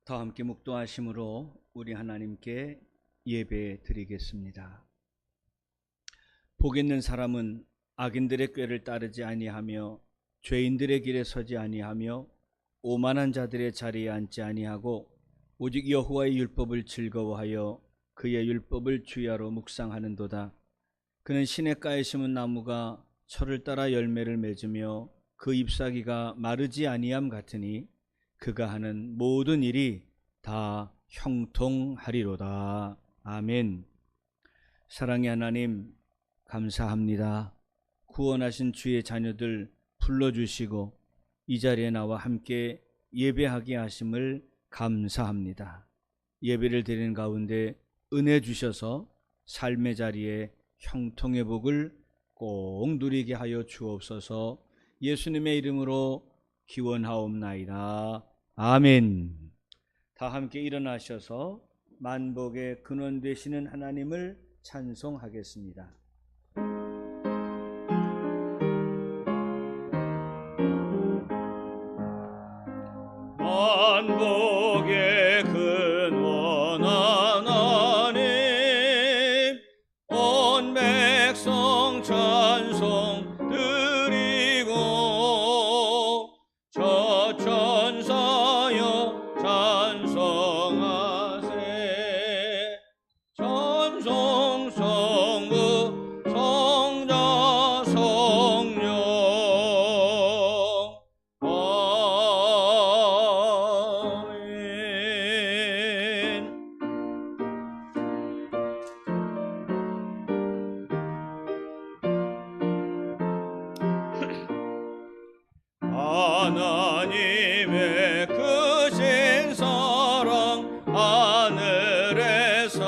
다 함께 묵도하심으로 우리 하나님께 예배 드리겠습니다. 복 있는 사람은 악인들의 꾀를 따르지 아니하며 죄인들의 길에 서지 아니하며 오만한 자들의 자리에 앉지 아니하고 오직 여호와의 율법을 즐거워하여 그의 율법을 주야로 묵상하는도다. 그는 시냇가에 심은 나무가 철을 따라 열매를 맺으며 그 잎사귀가 마르지 아니함 같으니 그가 하는 모든 일이 다 형통하리로다. 아멘. 사랑의 하나님, 감사합니다. 구원하신 주의 자녀들 불러주시고 이 자리에 나와 함께 예배하게 하심을 감사합니다. 예배를 드리는 가운데 은혜 주셔서 삶의 자리에 형통의 복을 꼭 누리게 하여 주옵소서. 예수님의 이름으로 기원하옵나이다. 아멘. 다 함께 일어나셔서 만복의 근원 되시는 하나님을 찬송하겠습니다. 만복의 근원 하나님, 온 백성 찬송 드리고 저 천사여 찬송하세. 찬송 성부 성자 성령 하나님의 크신 사랑 하늘에서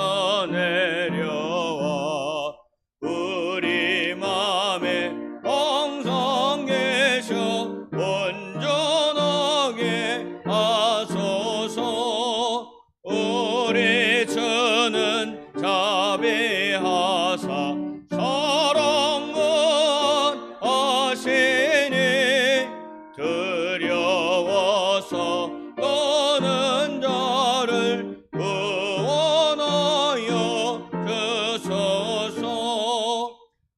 내려와 우리 맘에 항상 계셔 온전하게 하소서. 우리 주는 자비하사 사랑은 하시니 두려워서 떠는 자를 구원하여 주소서.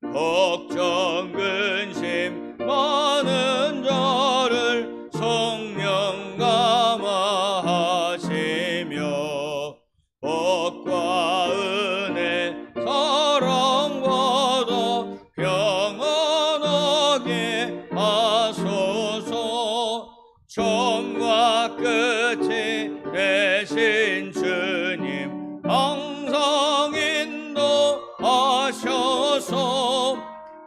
걱정 근심 많은 자를 성령 감화하시며 복과 은혜 사랑 받아 평안하게 하소서. 처음과 끝이 되신 주님 항상 인도하셔서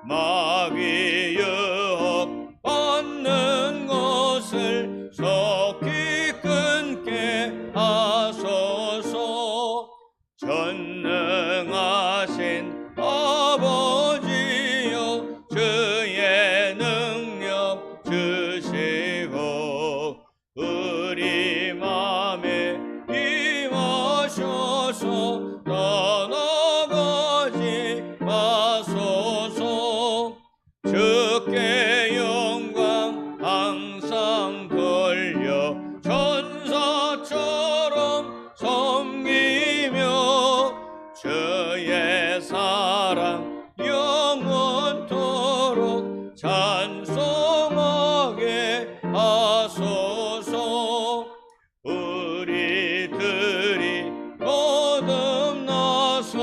마귀 유혹 받는 것을 속히 끊게 하소서. 전능하신 아버지여 주의 능력 주시고 우리 맘에 임하셔서 떠나가지 마소서. 주께 영광 항상 돌려 천사처럼 섬기며 주의 사랑 영원토록 찬송하게 하소서. 우리들이 거듭나서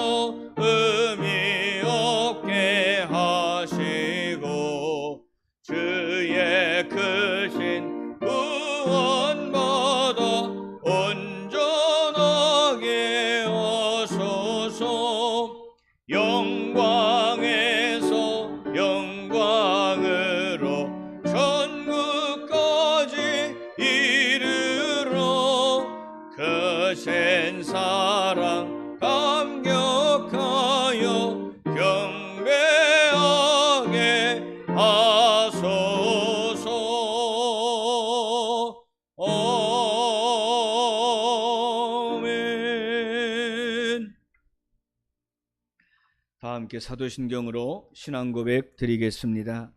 의미 없게 하시고 주의 크신 구원받아 온전하게 하소서. 영광에서 영광으로 천국까지 이르러 크신 사랑 감격하여 경배하게 하소서. 아멘. 다 함께 사도신경으로 신앙고백 드리겠습니다.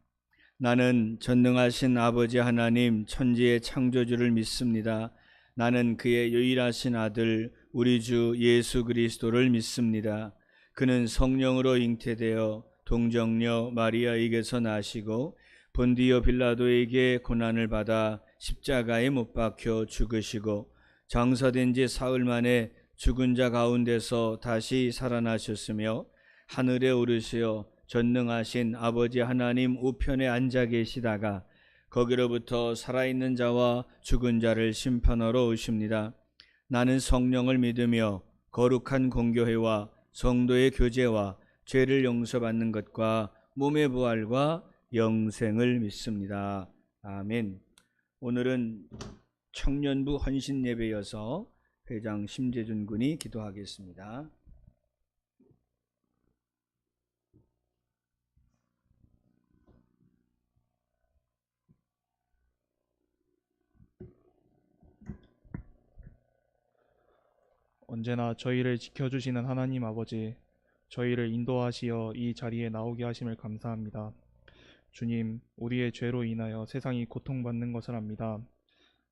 나는 전능하신 아버지 하나님 천지의 창조주를 믿습니다. 나는 그의 유일하신 아들 우리 주 예수 그리스도를 믿습니다. 그는 성령으로 잉태되어 동정녀 마리아에게서 나시고 본디오 빌라도에게 고난을 받아 십자가에 못 박혀 죽으시고 장사된 지 사흘 만에 죽은 자 가운데서 다시 살아나셨으며 하늘에 오르시어 전능하신 아버지 하나님 우편에 앉아 계시다가 거기로부터 살아있는 자와 죽은 자를 심판하러 오십니다. 나는 성령을 믿으며 거룩한 공교회와 성도의 교제와 죄를 용서받는 것과 몸의 부활과 영생을 믿습니다. 아멘. 오늘은 청년부 헌신 예배여서 회장 심재준 군이 기도하겠습니다. 언제나 저희를 지켜주시는 하나님 아버지, 저희를 인도하시어 이 자리에 나오게 하심을 감사합니다. 주님, 우리의 죄로 인하여 세상이 고통받는 것을 압니다.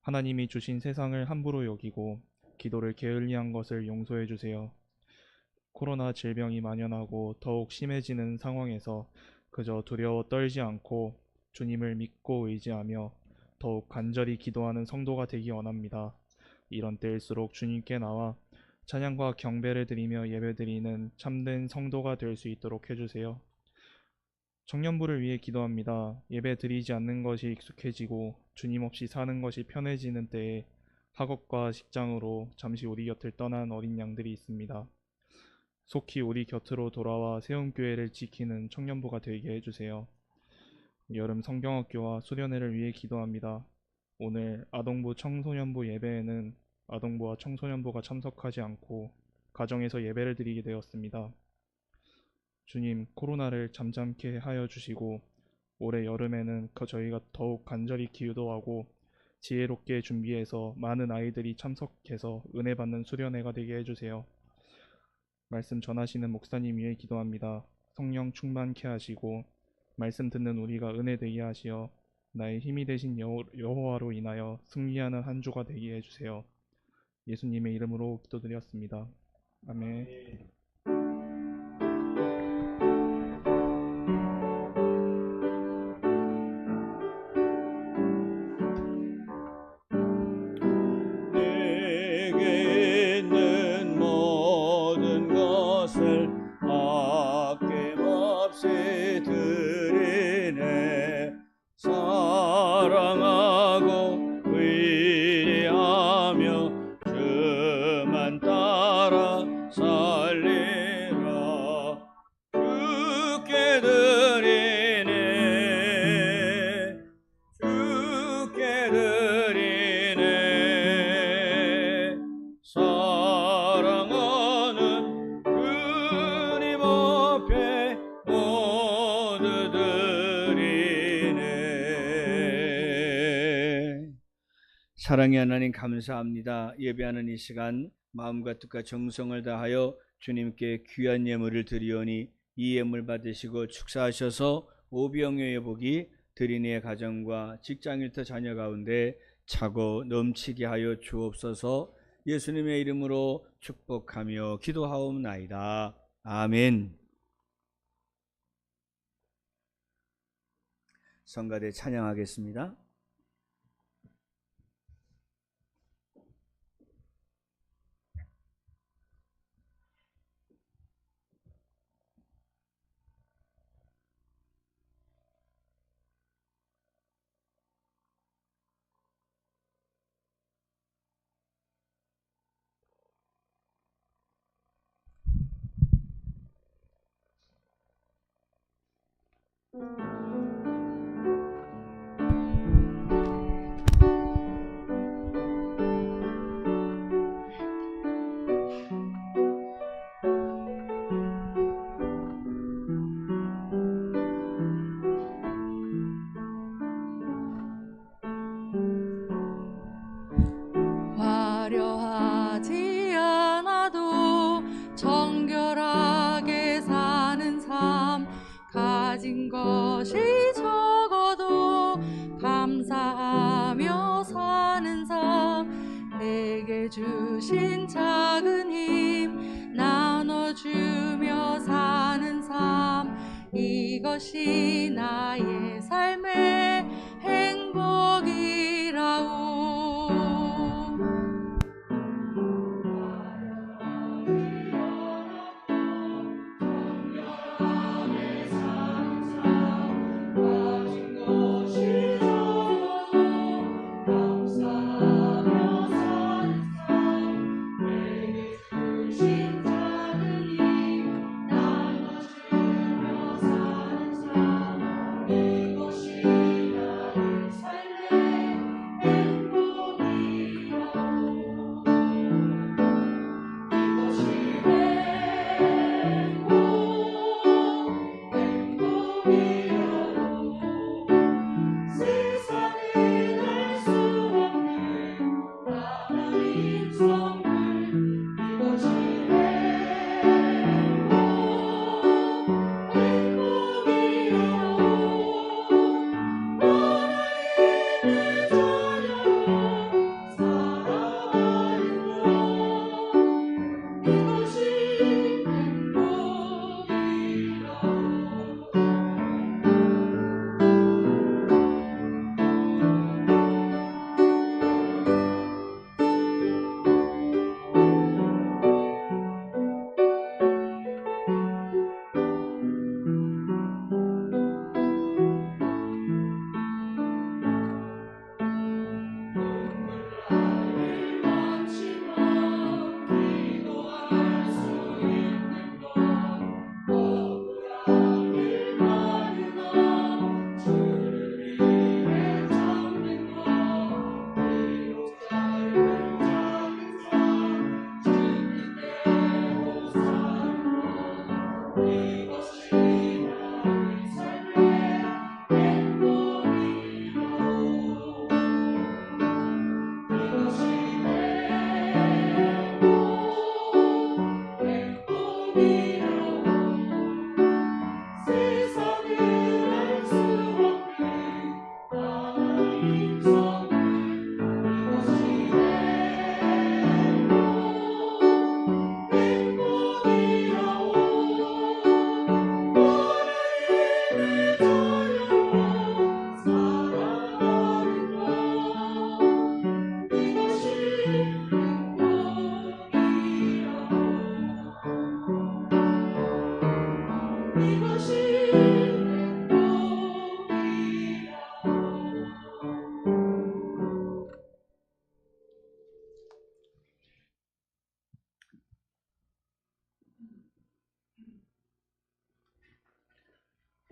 하나님이 주신 세상을 함부로 여기고 기도를 게을리한 것을 용서해 주세요. 코로나 질병이 만연하고 더욱 심해지는 상황에서 그저 두려워 떨지 않고 주님을 믿고 의지하며 더욱 간절히 기도하는 성도가 되기 원합니다. 이런 때일수록 주님께 나와 찬양과 경배를 드리며 예배드리는 참된 성도가 될 수 있도록 해주세요. 청년부를 위해 기도합니다. 예배 드리지 않는 것이 익숙해지고 주님 없이 사는 것이 편해지는 때에 학업과 직장으로 잠시 우리 곁을 떠난 어린 양들이 있습니다. 속히 우리 곁으로 돌아와 세움교회를 지키는 청년부가 되게 해주세요. 여름 성경학교와 수련회를 위해 기도합니다. 오늘 아동부 청소년부 예배에는 아동부와 청소년부가 참석하지 않고 가정에서 예배를 드리게 되었습니다. 주님, 코로나를 잠잠케 하여 주시고 올해 여름에는 저희가 더욱 간절히 기도하고 지혜롭게 준비해서 많은 아이들이 참석해서 은혜 받는 수련회가 되게 해주세요. 말씀 전하시는 목사님 위해 기도합니다. 성령 충만케 하시고 말씀 듣는 우리가 은혜 되게 하시어 나의 힘이 되신 여호와로 인하여 승리하는 한 주가 되게 해주세요. 예수님의 이름으로 기도드렸습니다. 아멘. 내게 있는 모든 것을 아낌없이 드리네. 사랑하고 의리하며 주만 따라 살리라. 주께 드리네. 주께 드리네. 사랑하는 주님 앞에 모두 드리네. 사랑의 하나님, 감사합니다. 예배하는 이 시간 마음과 뜻과 정성을 다하여 주님께 귀한 예물을 드리오니 이 예물 받으시고 축사하셔서 오병이어의 복이 드리니의 가정과 직장일터 자녀 가운데 차고 넘치게 하여 주옵소서. 예수님의 이름으로 축복하며 기도하옵나이다. 아멘. 성가대 찬양하겠습니다. 화려하지 않아도 정결하게 사는 삶, 가진 것이 적어도 감사하며 사는 삶, 내게 주신 작은 힘 나눠주며 사는 삶, 이것이 나의 삶의 행복이라오.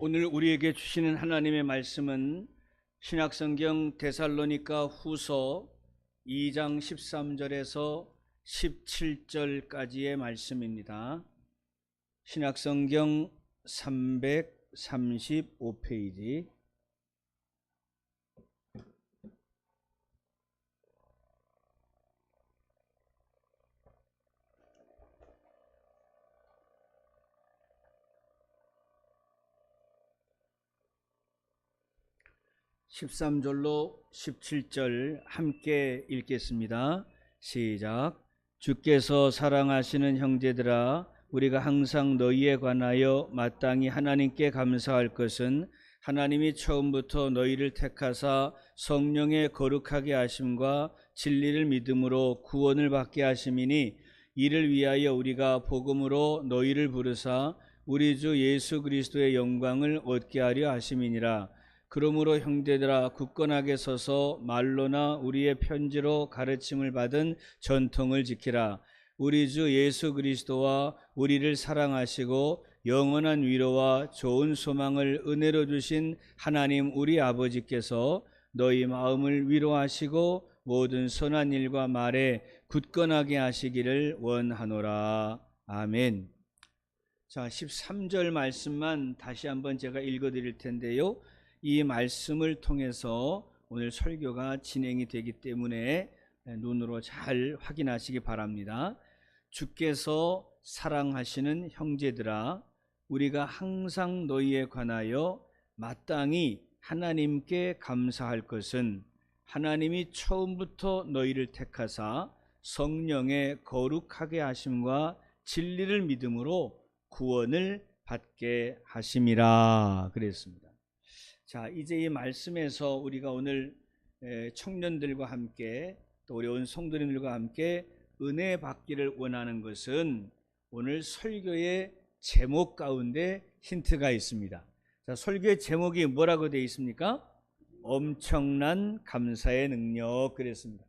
오늘 우리에게 주시는 하나님의 말씀은 신약성경 데살로니가 후서 2장 13절에서 17절까지의 말씀입니다. 신약성경 335페이지. (13절로) (17절) 함께 읽겠습니다. 시작. 주께서 사랑하시는 형제들아, 우리가 항상 너희에 관하여 마땅히 하나님께 감사할 것은 하나님이 처음부터 너희를 택하사 성령의 거룩하게 하심과 진리를 믿음으로 구원을 받게 하심이니, 이를 위하여 우리가 복음으로 너희를 부르사 우리 주 예수 그리스도의 영광을 얻게 하려 하심이니라. 그러므로 형제들아, 굳건하게 서서 말로나 우리의 편지로 가르침을 받은 전통을 지키라. 우리 주 예수 그리스도와 우리를 사랑하시고 영원한 위로와 좋은 소망을 은혜로 주신 하나님 우리 아버지께서 너희 마음을 위로하시고 모든 선한 일과 말에 굳건하게 하시기를 원하노라. 아멘. 자, 13절 말씀만 다시 한번 제가 읽어드릴 텐데요. 이 말씀을 통해서 오늘 설교가 진행이 되기 때문에 눈으로 잘 확인하시기 바랍니다. 주께서 사랑하시는 형제들아, 우리가 항상 너희에 관하여 마땅히 하나님께 감사할 것은 하나님이 처음부터 너희를 택하사 성령의 거룩하게 하심과 진리를 믿음으로 구원을 받게 하심이라 그랬습니다. 자, 이제 이 말씀에서 우리가 오늘 청년들과 함께 또 우리 온 성도님들과 함께 은혜 받기를 원하는 것은 오늘 설교의 제목 가운데 힌트가 있습니다. 자, 설교의 제목이 뭐라고 되어 있습니까? 엄청난 감사의 능력 그랬습니다.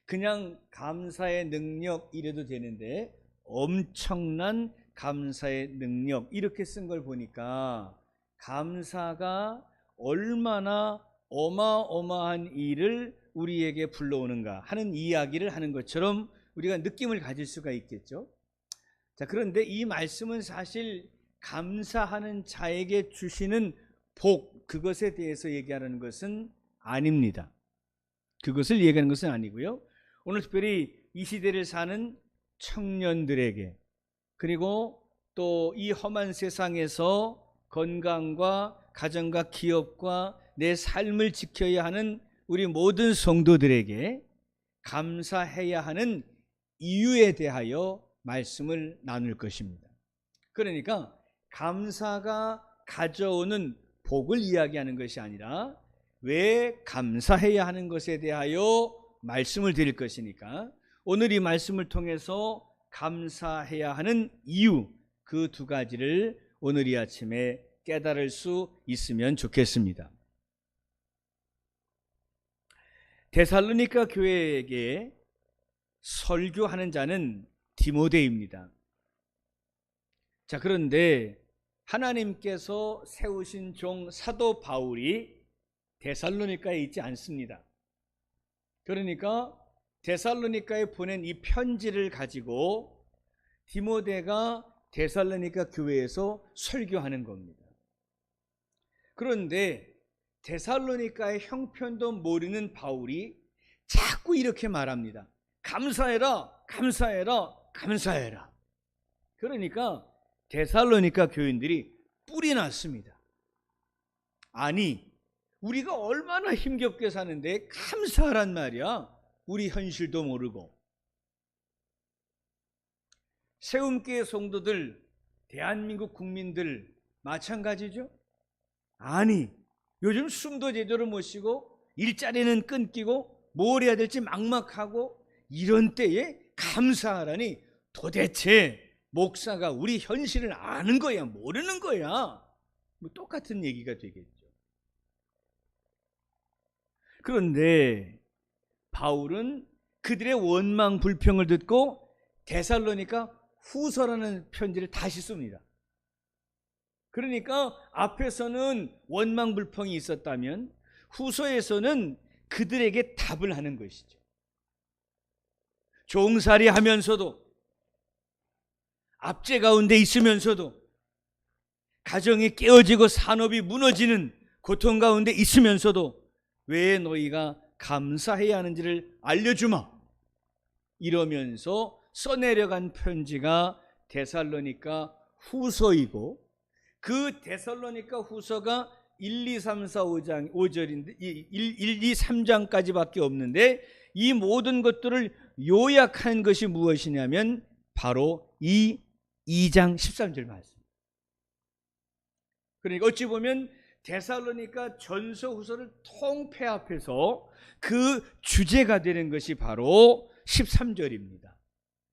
그냥 감사의 능력 이래도 되는데 엄청난 감사의 능력 이렇게 쓴 걸 보니까 감사가 얼마나 어마어마한 일을 우리에게 불러오는가 하는 이야기를 하는 것처럼 우리가 느낌을 가질 수가 있겠죠. 자, 그런데 이 말씀은 사실 감사하는 자에게 주시는 복, 그것에 대해서 얘기하는 것은 아닙니다. 그것을 얘기하는 것은 아니고요. 오늘 특별히 이 시대를 사는 청년들에게, 그리고 또 이 험한 세상에서 건강과 가정과 기업과 내 삶을 지켜야 하는 우리 모든 성도들에게 감사해야 하는 이유에 대하여 말씀을 나눌 것입니다. 그러니까 감사가 가져오는 복을 이야기하는 것이 아니라 왜 감사해야 하는 것에 대하여 말씀을 드릴 것이니까 오늘 이 말씀을 통해서 감사해야 하는 이유, 그 두 가지를 오늘 이 아침에 깨달을 수 있으면 좋겠습니다. 데살로니가 교회에게 설교하는 자는 디모데입니다. 자, 그런데 하나님께서 세우신 종 사도 바울이 데살로니가에 있지 않습니다. 그러니까 데살로니가에 보낸 이 편지를 가지고 디모데가 데살로니가 교회에서 설교하는 겁니다. 그런데 데살로니가의 형편도 모르는 바울이 자꾸 이렇게 말합니다. 감사해라, 감사해라, 감사해라. 그러니까 데살로니가 교인들이 뿔이 났습니다. 아니, 우리가 얼마나 힘겹게 사는데 감사하란 말이야. 우리 현실도 모르고. 세움교회 성도들, 대한민국 국민들 마찬가지죠? 아니, 요즘 숨도 제대로 못 쉬고 일자리는 끊기고 뭘 해야 될지 막막하고 이런 때에 감사하라니, 도대체 목사가 우리 현실을 아는 거야, 모르는 거야? 뭐 똑같은 얘기가 되겠죠. 그런데 바울은 그들의 원망 불평을 듣고 데살로니가 후서라는 편지를 다시 씁니다. 그러니까 앞에서는 원망 불평이 있었다면 후서에서는 그들에게 답을 하는 것이죠. 종살이 하면서도, 압제 가운데 있으면서도, 가정이 깨어지고 산업이 무너지는 고통 가운데 있으면서도 왜 너희가 감사해야 하는지를 알려주마, 이러면서 써내려간 편지가 데살로니가 후서이고, 그 데살로니가 후서가 1, 2, 3, 4, 5절인데 1, 2, 3장까지밖에 없는데 이 모든 것들을 요약한 것이 무엇이냐면 바로 이 2장 13절 말씀. 그러니까 어찌 보면 데살로니가 전서 후서를 통폐합해서 그 주제가 되는 것이 바로 13절입니다.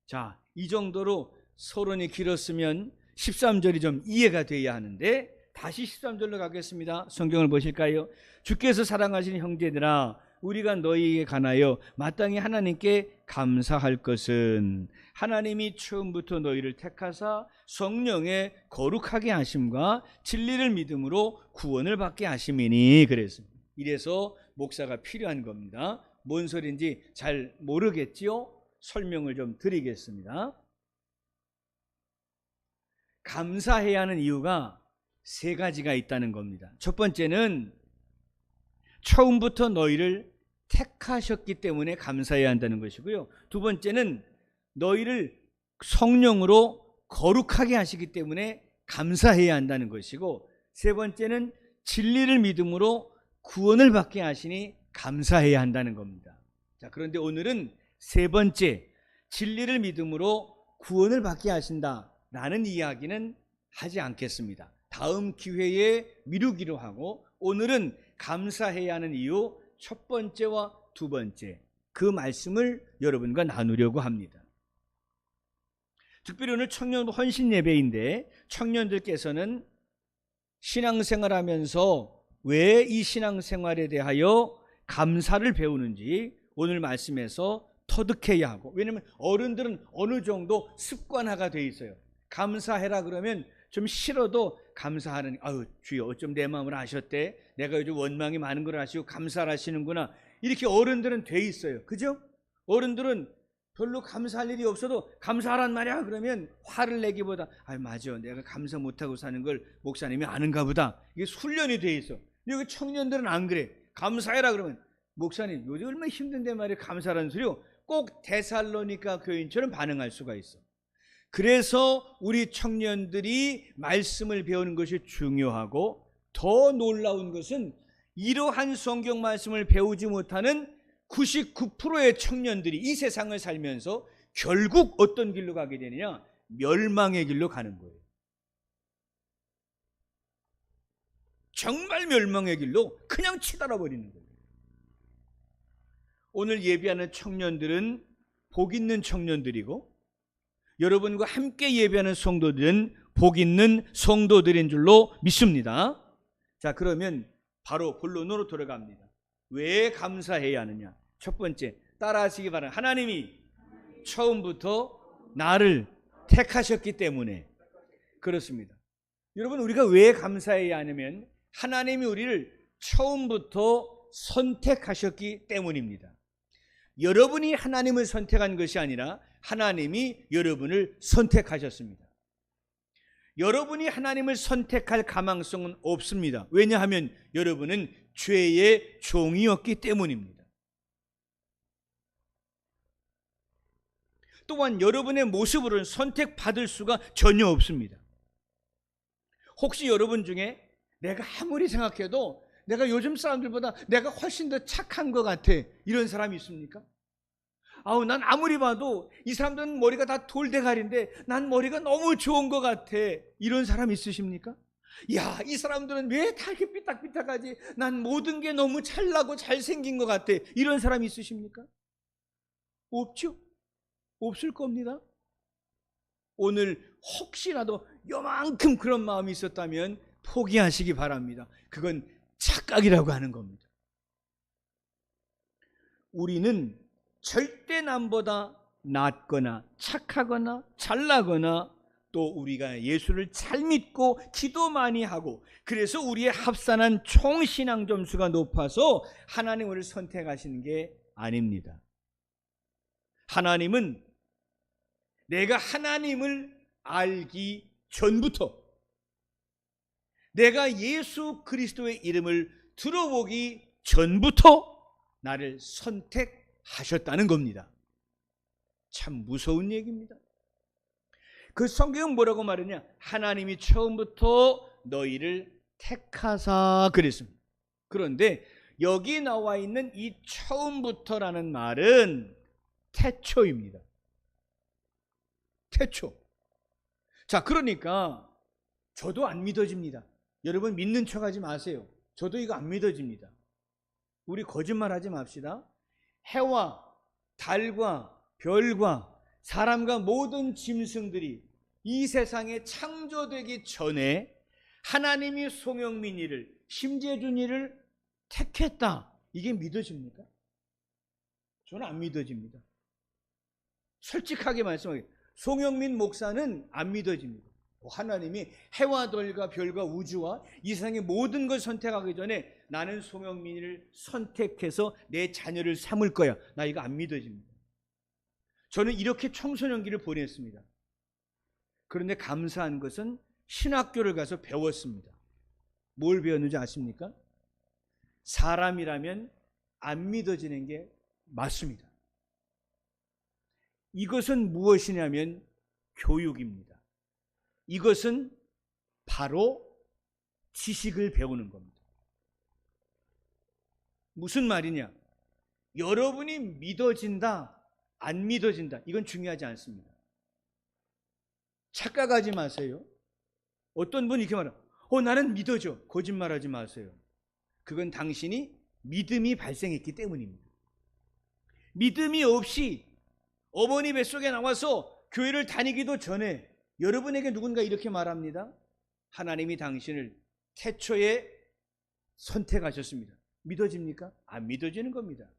자, 이 정도로 서론이 길었으면 13절이 좀 이해가 돼야 하는데 다시 13절로 가겠습니다. 성경을 보실까요? 주께서 사랑하시는 형제들아, 우리가 너희에게 관하여 마땅히 하나님께 감사할 것은 하나님이 처음부터 너희를 택하사 성령의 거룩하게 하심과 진리를 믿음으로 구원을 받게 하심이니 그랬습니다. 이래서 목사가 필요한 겁니다. 뭔 소리인지 잘 모르겠지요? 설명을 좀 드리겠습니다. 감사해야 하는 이유가 세 가지가 있다는 겁니다. 첫 번째는 처음부터 너희를 택하셨기 때문에 감사해야 한다는 것이고요. 두 번째는 너희를 성령으로 거룩하게 하시기 때문에 감사해야 한다는 것이고, 세 번째는 진리를 믿음으로 구원을 받게 하시니 감사해야 한다는 겁니다. 자, 그런데 오늘은 세 번째, 진리를 믿음으로 구원을 받게 하신다라는 이야기는 하지 않겠습니다. 다음 기회에 미루기로 하고, 오늘은 감사해야 하는 이유 첫 번째와 두 번째, 그 말씀을 여러분과 나누려고 합니다. 특별히 오늘 청년 헌신 예배인데, 청년들께서는 신앙생활 하면서 왜 이 신앙생활에 대하여 감사를 배우는지 오늘 말씀에서 터득해야 하고, 왜냐하면 어른들은 어느 정도 습관화가 돼 있어요. 감사해라 그러면 좀 싫어도 감사하는, 아유 주여 어쩜 내 마음을 아셨대, 내가 요즘 원망이 많은 걸 아시고 감사를 하시는구나, 이렇게 어른들은 돼 있어요. 그죠? 어른들은 별로 감사할 일이 없어도 감사하란 말이야 그러면 화를 내기보다, 아유 맞아, 내가 감사 못하고 사는 걸 목사님이 아는가 보다, 이게 훈련이 돼 있어. 근데 여기 청년들은 안 그래. 감사해라 그러면, 목사님 요즘 얼마나 힘든데 말이야 감사라는 소리요, 꼭 데살로니가 교인처럼 반응할 수가 있어. 그래서 우리 청년들이 말씀을 배우는 것이 중요하고, 더 놀라운 것은 이러한 성경 말씀을 배우지 못하는 99%의 청년들이 이 세상을 살면서 결국 어떤 길로 가게 되느냐, 멸망의 길로 가는 거예요. 정말 멸망의 길로 그냥 치달아 버리는 거예요. 오늘 예배하는 청년들은 복 있는 청년들이고, 여러분과 함께 예배하는 성도들은 복 있는 성도들인 줄로 믿습니다. 자, 그러면 바로 본론으로 돌아갑니다. 왜 감사해야 하느냐? 첫 번째, 따라하시기 바랍니다. 하나님이 처음부터 나를 택하셨기 때문에. 그렇습니다. 여러분, 우리가 왜 감사해야 하냐면 하나님이 우리를 처음부터 선택하셨기 때문입니다. 여러분이 하나님을 선택한 것이 아니라 하나님이 여러분을 선택하셨습니다. 여러분이 하나님을 선택할 가망성은 없습니다. 왜냐하면 여러분은 죄의 종이었기 때문입니다. 또한 여러분의 모습으로는 선택받을 수가 전혀 없습니다. 혹시 여러분 중에 내가 아무리 생각해도 내가 요즘 사람들보다 내가 훨씬 더 착한 것 같아, 이런 사람이 있습니까? 아우, 난 아무리 봐도 이 사람들은 머리가 다 돌대가리인데 난 머리가 너무 좋은 것 같아, 이런 사람 있으십니까? 야, 이 사람들은 왜 다 이렇게 삐딱삐딱하지, 난 모든 게 너무 잘나고 잘생긴 것 같아, 이런 사람 있으십니까? 없죠? 없을 겁니다. 오늘 혹시라도 요만큼 그런 마음이 있었다면 포기하시기 바랍니다. 그건 착각이라고 하는 겁니다. 우리는 절대 남보다 낫거나 착하거나 잘나거나, 또 우리가 예수를 잘 믿고 기도 많이 하고, 그래서 우리의 합산한 총신앙 점수가 높아서 하나님을 선택하시는 게 아닙니다. 하나님은 내가 하나님을 알기 전부터, 내가 예수 그리스도의 이름을 들어보기 전부터 나를 선택하셨다는 겁니다. 참 무서운 얘기입니다. 그 성경은 뭐라고 말하냐? 하나님이 처음부터 너희를 택하사 그랬습니다. 그런데 여기 나와 있는 이 처음부터라는 말은 태초입니다. 태초. 자, 그러니까 저도 안 믿어집니다. 여러분 믿는 척하지 마세요. 저도 이거 안 믿어집니다. 우리 거짓말하지 맙시다. 해와 달과 별과 사람과 모든 짐승들이 이 세상에 창조되기 전에 하나님이 송영민이를, 심재준이를 택했다, 이게 믿어집니까? 저는 안 믿어집니다. 솔직하게 말씀하겠습니다. 송영민 목사는 안 믿어집니다. 하나님이 해와 달과 별과 우주와 이 세상의 모든 걸 선택하기 전에 나는 송영민이를 선택해서 내 자녀를 삼을 거야, 나 이거 안 믿어집니다. 저는 이렇게 청소년기를 보냈습니다. 그런데 감사한 것은 신학교를 가서 배웠습니다. 뭘 배웠는지 아십니까? 사람이라면 안 믿어지는 게 맞습니다. 이것은 무엇이냐면 교육입니다. 이것은 바로 지식을 배우는 겁니다. 무슨 말이냐? 여러분이 믿어진다, 안 믿어진다, 이건 중요하지 않습니다. 착각하지 마세요. 어떤 분이 이렇게 말해요. 나는 믿어져. 거짓말하지 마세요. 그건 당신이 믿음이 발생했기 때문입니다. 믿음이 없이 어머니 뱃속에 나와서 교회를 다니기도 전에 여러분에게 누군가 이렇게 말합니다. 하나님이 당신을 태초에 선택하셨습니다. 믿어집니까? 안 믿어지는 겁니다.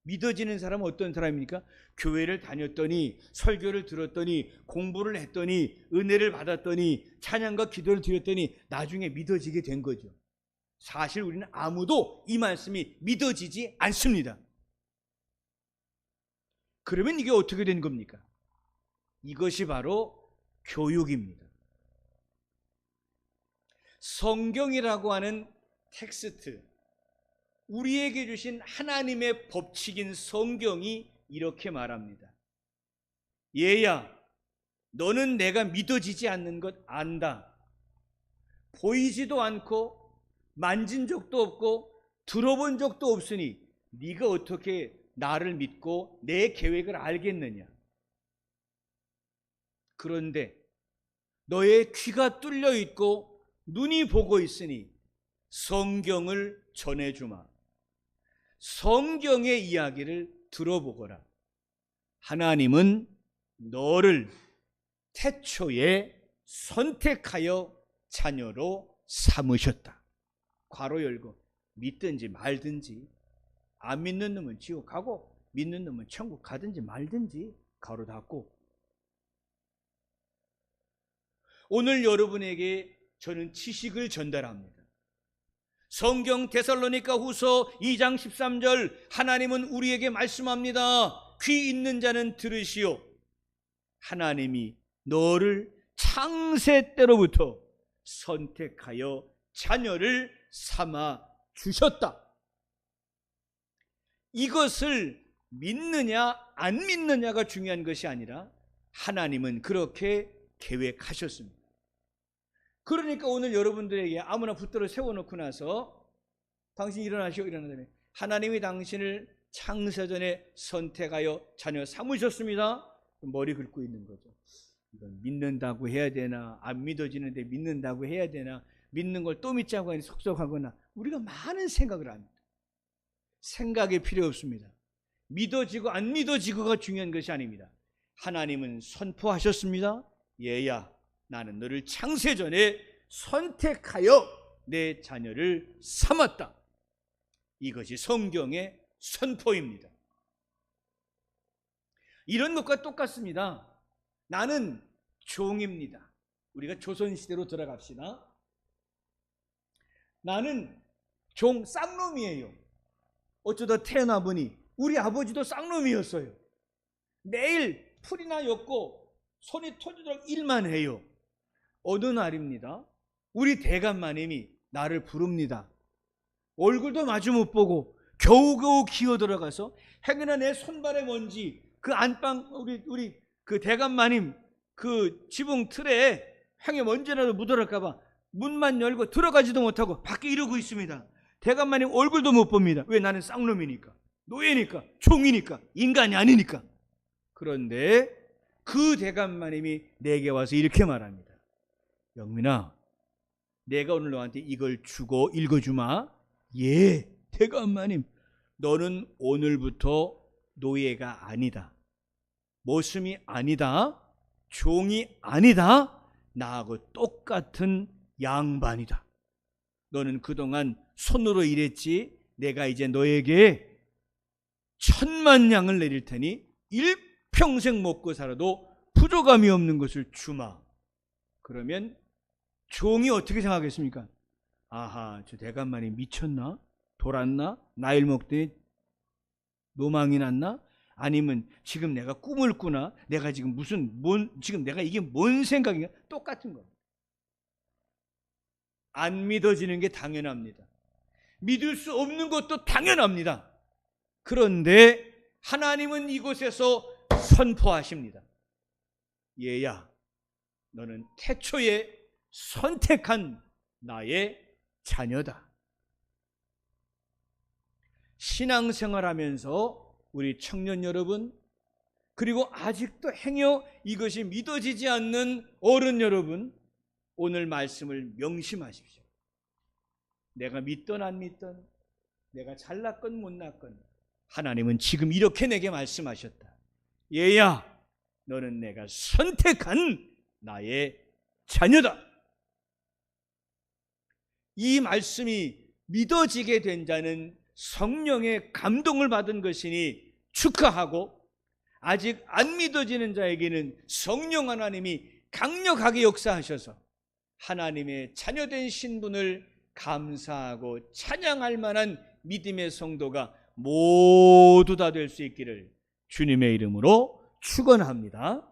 믿어지는 사람은 어떤 사람입니까? 교회를 다녔더니, 설교를 들었더니, 공부를 했더니, 은혜를 받았더니, 찬양과 기도를 드렸더니 나중에 믿어지게 된 거죠. 사실 우리는 아무도 이 말씀이 믿어지지 않습니다. 그러면 이게 어떻게 된 겁니까? 이것이 바로 교육입니다. 성경이라고 하는 텍스트, 우리에게 주신 하나님의 법칙인 성경이 이렇게 말합니다. 얘야, 너는 내가 믿어지지 않는 것 안다. 보이지도 않고 만진 적도 없고 들어본 적도 없으니 네가 어떻게 나를 믿고 내 계획을 알겠느냐? 그런데 너의 귀가 뚫려 있고 눈이 보고 있으니 성경을 전해주마. 성경의 이야기를 들어보거라. 하나님은 너를 태초에 선택하여 자녀로 삼으셨다. 괄호 열고, 믿든지 말든지, 안 믿는 놈은 지옥 가고 믿는 놈은 천국 가든지 말든지, 괄호 닫고. 오늘 여러분에게 저는 지식을 전달합니다. 성경 데살로니가 후서 2장 13절, 하나님은 우리에게 말씀합니다. 귀 있는 자는 들으시오. 하나님이 너를 창세 때로부터 선택하여 자녀를 삼아 주셨다. 이것을 믿느냐 안 믿느냐가 중요한 것이 아니라 하나님은 그렇게 계획하셨습니다. 그러니까 오늘 여러분들에게 아무나 붙들어 세워놓고 나서 당신 일어나시오, 이러는 다음에 하나님이 당신을 창세전에 선택하여 자녀 삼으셨습니다. 머리 긁고 있는 거죠. 이건 믿는다고 해야 되나, 안 믿어지는데 믿는다고 해야 되나, 믿는 걸 또 믿자고 하니 속속하거나, 우리가 많은 생각을 합니다. 생각이 필요 없습니다. 믿어지고 안 믿어지고가 중요한 것이 아닙니다. 하나님은 선포하셨습니다. 얘야, 나는 너를 창세전에 선택하여 내 자녀를 삼았다. 이것이 성경의 선포입니다. 이런 것과 똑같습니다. 나는 종입니다. 우리가 조선시대로 들어갑시다. 나는 종, 쌍놈이에요. 어쩌다 태어나보니 우리 아버지도 쌍놈이었어요. 매일 풀이나 엮고 손이 터지도록 일만 해요. 어느 날입니다. 우리 대감마님이 나를 부릅니다. 얼굴도 마주 못 보고 겨우겨우 기어 들어가서 행여나 내 손발에 먼지, 그 안방, 우리 그 대감마님 그 지붕 틀에 행여 먼지라도 묻어날까봐 문만 열고 들어가지도 못하고 밖에 이러고 있습니다. 대감마님 얼굴도 못 봅니다. 왜? 나는 쌍놈이니까, 노예니까, 종이니까, 인간이 아니니까. 그런데 그 대감마님이 내게 와서 이렇게 말합니다. 영민아, 내가 오늘 너한테 이걸 주고 읽어주마. 예, 대감마님, 너는 오늘부터 노예가 아니다, 모슴이 아니다, 종이 아니다, 나하고 똑같은 양반이다. 너는 그동안 손으로 일했지, 내가 이제 너에게 1000만 양을 내릴 테니 일평생 먹고 살아도 부족함이 없는 것을 주마. 그러면 종이 어떻게 생각하겠습니까? 아하, 저 대감만이 미쳤나? 돌았나? 나일 먹더니 노망이 났나? 아니면 지금 내가 꿈을 꾸나? 내가 지금 지금 내가 이게 뭔 생각인가? 똑같은 겁니다. 안 믿어지는 게 당연합니다. 믿을 수 없는 것도 당연합니다. 그런데 하나님은 이곳에서 선포하십니다. 얘야, 너는 태초에 선택한 나의 자녀다. 신앙생활하면서 우리 청년 여러분, 그리고 아직도 행여 이것이 믿어지지 않는 어른 여러분, 오늘 말씀을 명심하십시오. 내가 믿던 안 믿던, 내가 잘났건 못났건 하나님은 지금 이렇게 내게 말씀하셨다. 얘야, 너는 내가 선택한 나의 자녀다. 이 말씀이 믿어지게 된 자는 성령의 감동을 받은 것이니 축하하고, 아직 안 믿어지는 자에게는 성령 하나님이 강력하게 역사하셔서 하나님의 자녀된 신분을 감사하고 찬양할 만한 믿음의 성도가 모두 다 될 수 있기를 주님의 이름으로 축원합니다.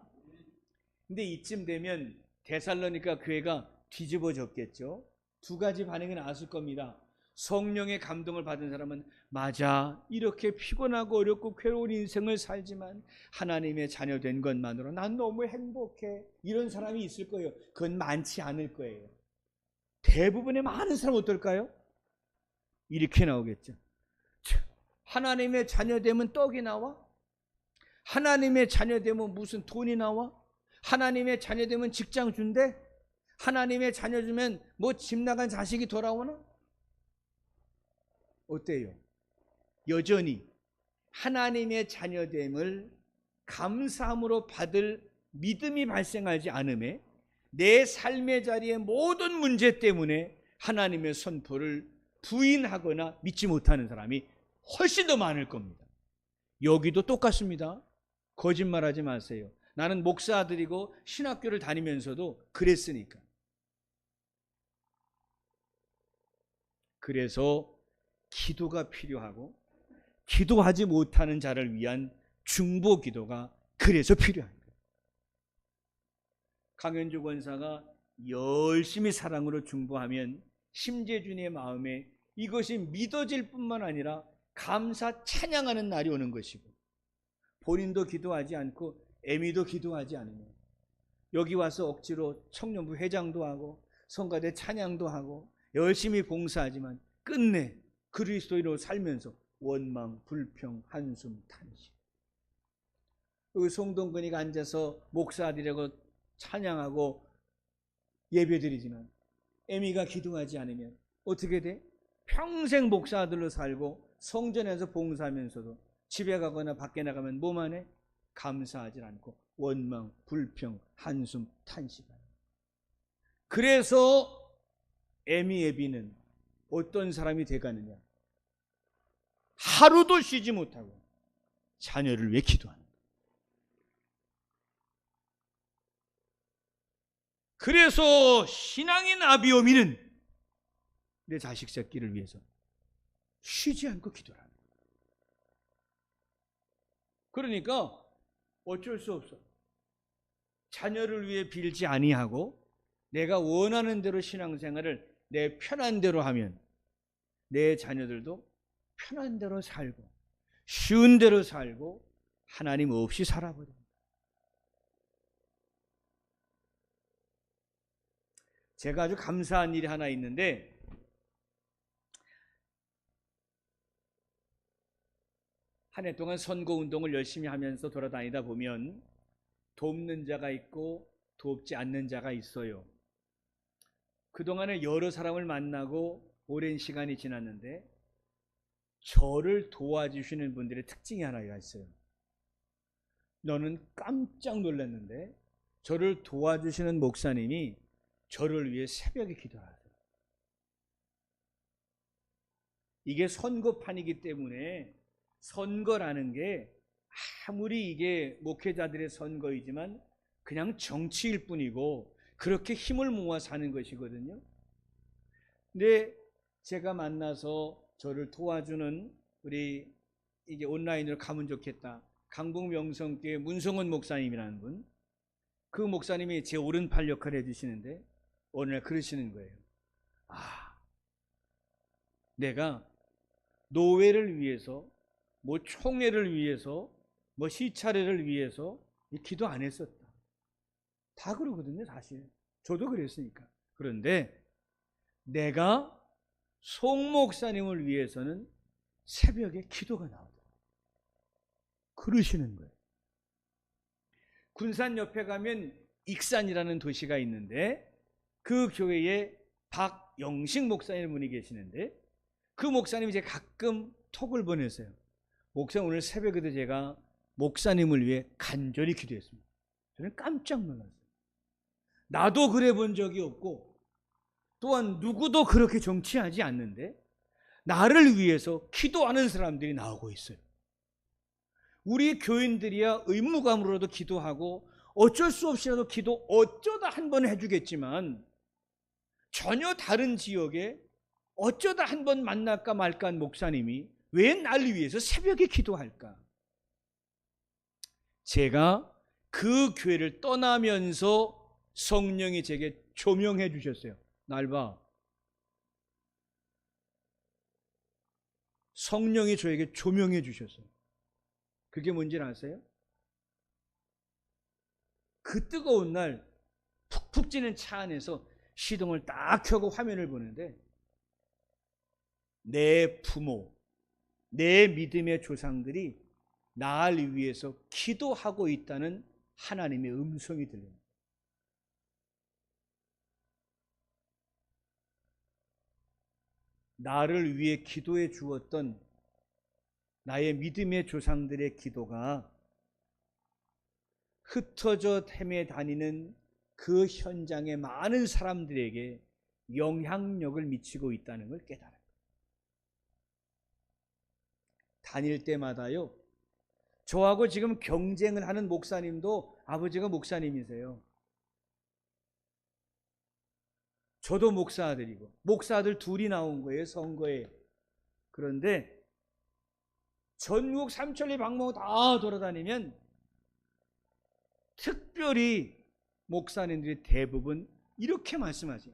근데 이쯤 되면 데살로니가 교회가 뒤집어졌겠죠. 두 가지 반응이 나왔을 겁니다. 성령의 감동을 받은 사람은 맞아, 이렇게 피곤하고 어렵고 괴로운 인생을 살지만 하나님의 자녀 된 것만으로 난 너무 행복해, 이런 사람이 있을 거예요. 그건 많지 않을 거예요. 대부분의 많은 사람 어떨까요? 이렇게 나오겠죠. 하나님의 자녀 되면 떡이 나와? 하나님의 자녀 되면 무슨 돈이 나와? 하나님의 자녀 되면 직장 준대? 하나님의 자녀 주면 뭐 집 나간 자식이 돌아오나? 어때요? 여전히 하나님의 자녀됨을 감사함으로 받을 믿음이 발생하지 않음에 내 삶의 자리의 모든 문제 때문에 하나님의 선포를 부인하거나 믿지 못하는 사람이 훨씬 더 많을 겁니다. 여기도 똑같습니다. 거짓말하지 마세요. 나는 목사 아들이고 신학교를 다니면서도 그랬으니까. 그래서 기도가 필요하고, 기도하지 못하는 자를 위한 중보 기도가 그래서 필요한 거예요. 강현주 권사가 열심히 사랑으로 중보하면 심재준의 마음에 이것이 믿어질 뿐만 아니라 감사 찬양하는 날이 오는 것이고, 본인도 기도하지 않고 애미도 기도하지 않으면 여기 와서 억지로 청년부 회장도 하고 성가대 찬양도 하고 열심히 봉사하지만 끝내 그리스도인으로 살면서 원망, 불평, 한숨, 탄식. 여기 송동근이가 앉아서 목사들이라고 찬양하고 예배드리지만 애미가 기도하지 않으면 어떻게 돼? 평생 목사들로 살고 성전에서 봉사하면서도 집에 가거나 밖에 나가면 뭐만 해? 감사하지 않고 원망, 불평, 한숨, 탄식. 그래서 애미 예비는 어떤 사람이 돼가느냐? 하루도 쉬지 못하고 자녀를 위해 기도하는 거예요. 그래서 신앙인 아비오미는 내 자식 새끼를 위해서 쉬지 않고 기도를 하는 거예요. 그러니까 어쩔 수 없어. 자녀를 위해 빌지 아니하고 내가 원하는 대로 신앙생활을 내 편한 대로 하면 내 자녀들도 편한 대로 살고 쉬운 대로 살고 하나님 없이 살아버립니다. 제가 아주 감사한 일이 하나 있는데, 한 해 동안 선거운동을 열심히 하면서 돌아다니다 보면 돕는 자가 있고 돕지 않는 자가 있어요. 그동안에 여러 사람을 만나고 오랜 시간이 지났는데 저를 도와주시는 분들의 특징이 하나가 있어요. 너는 깜짝 놀랐는데 저를 도와주시는 목사님이 저를 위해 새벽에 기도하세요. 이게 선거판이기 때문에 선거라는 게 아무리 이게 목회자들의 선거이지만 그냥 정치일 뿐이고 그렇게 힘을 모아 사는 것이거든요. 근데 제가 만나서 저를 도와주는 우리 이게 온라인으로 가면 좋겠다. 강북 명성교회 문성원 목사님이라는 분, 그 목사님이 제 오른팔 역할을 해주시는데 어느 날 그러시는 거예요. 아, 내가 노회를 위해서, 뭐 총회를 위해서, 뭐 시차례를 위해서 기도 안 했었다. 다 그러거든요, 사실. 저도 그랬으니까. 그런데 내가 송 목사님을 위해서는 새벽에 기도가 나오더라고요. 그러시는 거예요. 군산 옆에 가면 익산이라는 도시가 있는데 그 교회에 박영식 목사님 분이 계시는데 그 목사님이 이제 가끔 톡을 보내세요. 목사님 오늘 새벽에도 제가 목사님을 위해 간절히 기도했습니다. 저는 깜짝 놀랐어요. 나도 그래 본 적이 없고 또한 누구도 그렇게 정치하지 않는데 나를 위해서 기도하는 사람들이 나오고 있어요. 우리 교인들이야 의무감으로도 기도하고 어쩔 수 없이라도 기도 어쩌다 한 번 해주겠지만 전혀 다른 지역에 어쩌다 한 번 만날까 말까 한 목사님이 왜 나를 위해서 새벽에 기도할까? 제가 그 교회를 떠나면서 성령이 제게 조명해 주셨어요. 날 봐. 성령이 저에게 조명해 주셨어요. 그게 뭔지 아세요? 그 뜨거운 날 푹푹 찌는 차 안에서 시동을 딱 켜고 화면을 보는데 내 부모, 내 믿음의 조상들이 나를 위해서 기도하고 있다는 하나님의 음성이 들립니다. 나를 위해 기도해 주었던 나의 믿음의 조상들의 기도가 흩어져 헤매 다니는 그 현장의 많은 사람들에게 영향력을 미치고 있다는 걸 깨달아요. 다닐 때마다요, 저하고 지금 경쟁을 하는 목사님도 아버지가 목사님이세요. 저도 목사 아들이고 목사 아들 둘이 나온 거예요, 선거에. 그런데 전국 삼천리 방목 다 돌아다니면 특별히 목사님들이 대부분 이렇게 말씀하세요.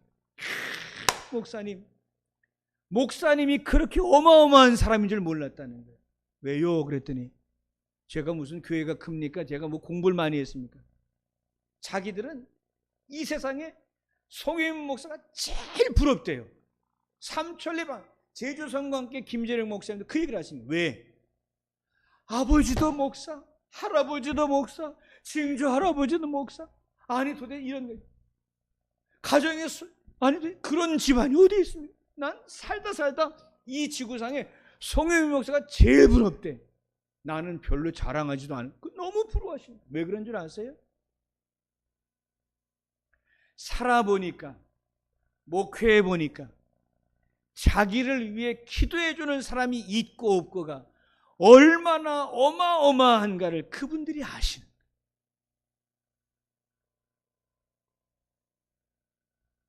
목사님이 그렇게 어마어마한 사람인 줄 몰랐다는 거예요. 왜요? 그랬더니 제가 무슨 교회가 큽니까? 제가 뭐 공부를 많이 했습니까? 자기들은 이 세상에 송혜민 목사가 제일 부럽대요. 삼천리방 제주 성광계 김재령 목사님도 그 얘기를 하십니다. 왜? 아버지도 목사, 할아버지도 목사, 증조 할아버지도 목사. 아니 도대체 이런 거 가정에 아니 그런 집안이 어디 있습니까? 난 살다 이 지구상에 송혜민 목사가 제일 부럽대. 나는 별로 자랑하지도 않고 너무 부러워하십니다. 왜 그런 줄 아세요? 살아보니까 목회해 보니까 자기를 위해 기도해 주는 사람이 있고 없고가 얼마나 어마어마한가를 그분들이 아시는 거예요.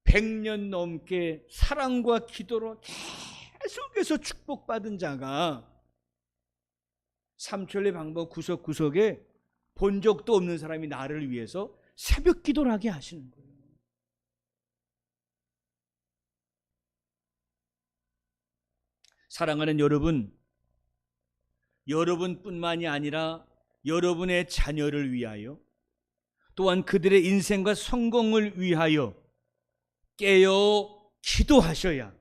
100년 넘게 사랑과 기도로 계속해서 축복받은 자가 삼천리 방법 구석구석에 본 적도 없는 사람이 나를 위해서 새벽 기도를 하게 하시는 거예요. 사랑하는 여러분, 여러분뿐만이 아니라 여러분의 자녀를 위하여 또한 그들의 인생과 성공을 위하여 깨어 기도하셔야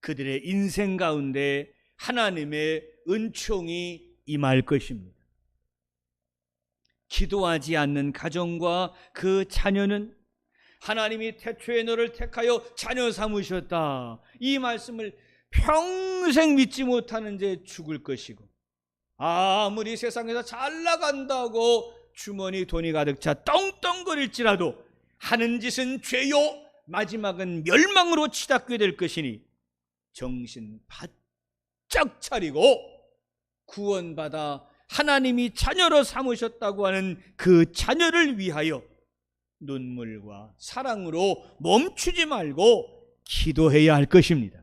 그들의 인생 가운데 하나님의 은총이 임할 것입니다. 기도하지 않는 가정과 그 자녀는 하나님이 태초에 너를 택하여 자녀 삼으셨다, 이 말씀을 평생 믿지 못하는 죄 죽을 것이고, 아무리 세상에서 잘 나간다고 주머니 돈이 가득 차 떵떵거릴지라도 하는 짓은 죄요 마지막은 멸망으로 치닫게 될 것이니 정신 바짝 차리고 구원받아 하나님이 자녀로 삼으셨다고 하는 그 자녀를 위하여 눈물과 사랑으로 멈추지 말고 기도해야 할 것입니다.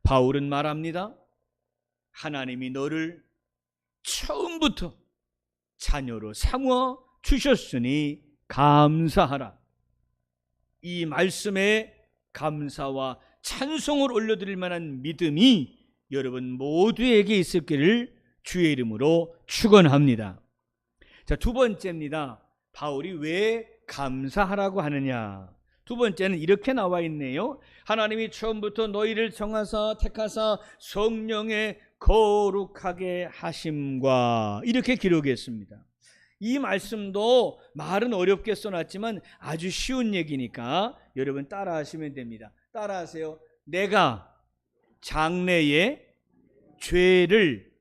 바울은 말합니다. 하나님이 너를 처음부터 자녀로 삼아 주셨으니 감사하라. 이 말씀에 감사와 찬송을 올려드릴 만한 믿음이 여러분 모두에게 있었기를 주의 이름으로 축원합니다. 자, 두 번째입니다. 바울이 왜 감사하라고 하느냐? 두 번째는 이렇게 나와 있네요. 하나님이 처음부터 너희를 정하사 택하사 성령의 거룩하게 하심과 이렇게 기록했습니다. 이 말씀도 말은 어렵게 써놨지만 아주 쉬운 얘기니까 여러분 따라하시면 됩니다. 따라하세요. 내가 장래에 죄를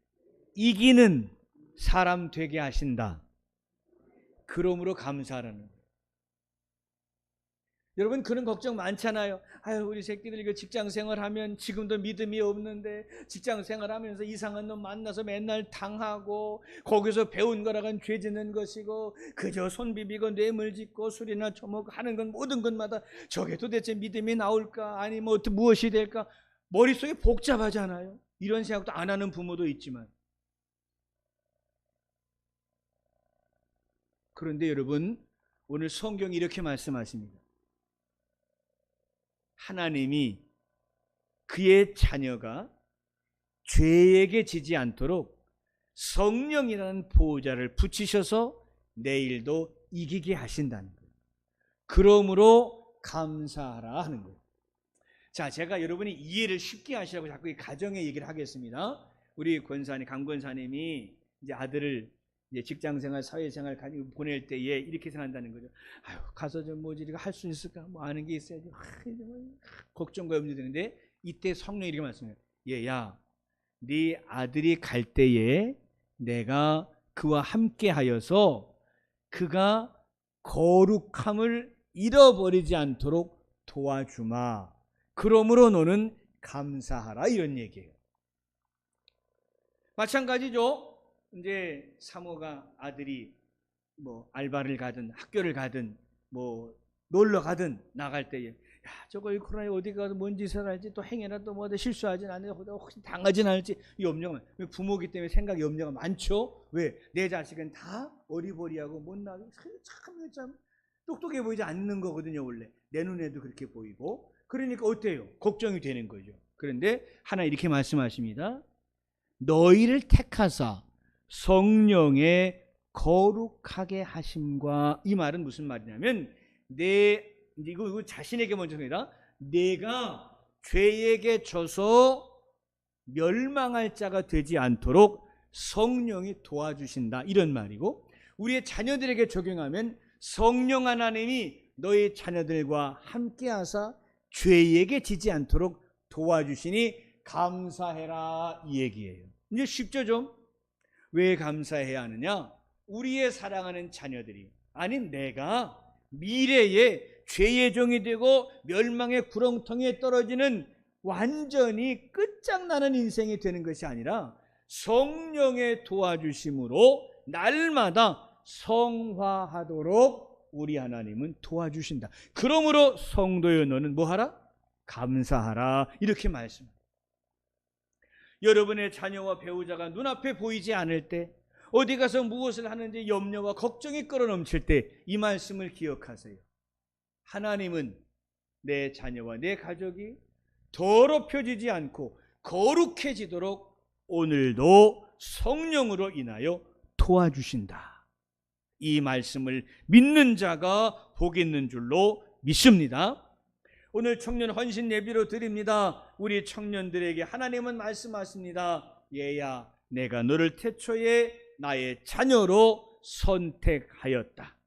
이기는 사람 되게 하신다. 그러므로 감사하라는 거예요. 여러분 그런 걱정 많잖아요. 아유 우리 새끼들 이거 직장 생활하면 지금도 믿음이 없는데 직장 생활하면서 이상한 놈 만나서 맨날 당하고 거기서 배운 거라곤 죄 짓는 것이고 그저 손 비비고 뇌물 짓고 술이나 처먹고 하는 건 모든 것마다 저게 도대체 믿음이 나올까 아니면 무엇이 될까 머릿속이 복잡하잖아요. 이런 생각도 안 하는 부모도 있지만 그런데 여러분 오늘 성경이 이렇게 말씀하십니다. 하나님이 그의 자녀가 죄에게 지지 않도록 성령이라는 보호자를 붙이셔서 내일도 이기게 하신다는 거예요. 그러므로 감사하라 하는 거예요. 자, 제가 여러분이 이해를 쉽게 하시라고 자꾸 이 가정의 얘기를 하겠습니다. 우리 권사님, 강 권사님이 이제 아들을 이제 직장생활, 사회생활 가지고 보낼 때에 이렇게 생각한다는 거죠. 아유, 가서 좀 뭐지, 할 수 있을까? 뭐 아는 게 있어야지. 걱정과 염려 되는데 이때 성령이 이렇게 말씀해요. 얘야, 네 아들이 갈 때에 내가 그와 함께 하여서 그가 거룩함을 잃어버리지 않도록 도와주마. 그러므로 너는 감사하라. 이런 얘기예요. 마찬가지죠. 이제 사모가 아들이 뭐 알바를 가든 학교를 가든 뭐 놀러 가든 나갈 때에 야 저거 이 코로나에 어디 가서 뭔 짓을 할지 또 행여나 또 뭐 실수하진 않을지 혹시 당하진 않을지 이 염려가 많아요. 부모기 때문에 생각 염려가 많죠. 왜? 내 자식은 다 어리버리하고 못나고 참 똑똑해 보이지 않는 거거든요. 원래 내 눈에도 그렇게 보이고 그러니까 어때요? 걱정이 되는 거죠. 그런데 하나 이렇게 말씀하십니다. 너희를 택하사 성령의 거룩하게 하심과 이 말은 무슨 말이냐면 이거 자신에게 먼저 합니다. 내가 죄에게 져서 멸망할 자가 되지 않도록 성령이 도와주신다 이런 말이고 우리의 자녀들에게 적용하면 성령 하나님이 너희 자녀들과 함께하사 죄에게 지지 않도록 도와주시니 감사해라 이 얘기예요. 이제 쉽죠 좀? 왜 감사해야 하느냐? 우리의 사랑하는 자녀들이 아닌 내가 미래에 죄의 종이 되고 멸망의 구렁텅이에 떨어지는 완전히 끝장나는 인생이 되는 것이 아니라 성령의 도와주심으로 날마다 성화하도록 우리 하나님은 도와주신다. 그러므로 성도여 너는 뭐하라? 감사하라 이렇게 말씀합니다. 여러분의 자녀와 배우자가 눈앞에 보이지 않을 때 어디 가서 무엇을 하는지 염려와 걱정이 끌어넘칠 때 이 말씀을 기억하세요. 하나님은 내 자녀와 내 가족이 더럽혀지지 않고 거룩해지도록 오늘도 성령으로 인하여 도와주신다. 이 말씀을 믿는 자가 복 있는 줄로 믿습니다. 오늘 청년 헌신 예비로 드립니다. 우리 청년들에게 하나님은 말씀하십니다. 얘야, 내가 너를 태초에 나의 자녀로 선택하였다.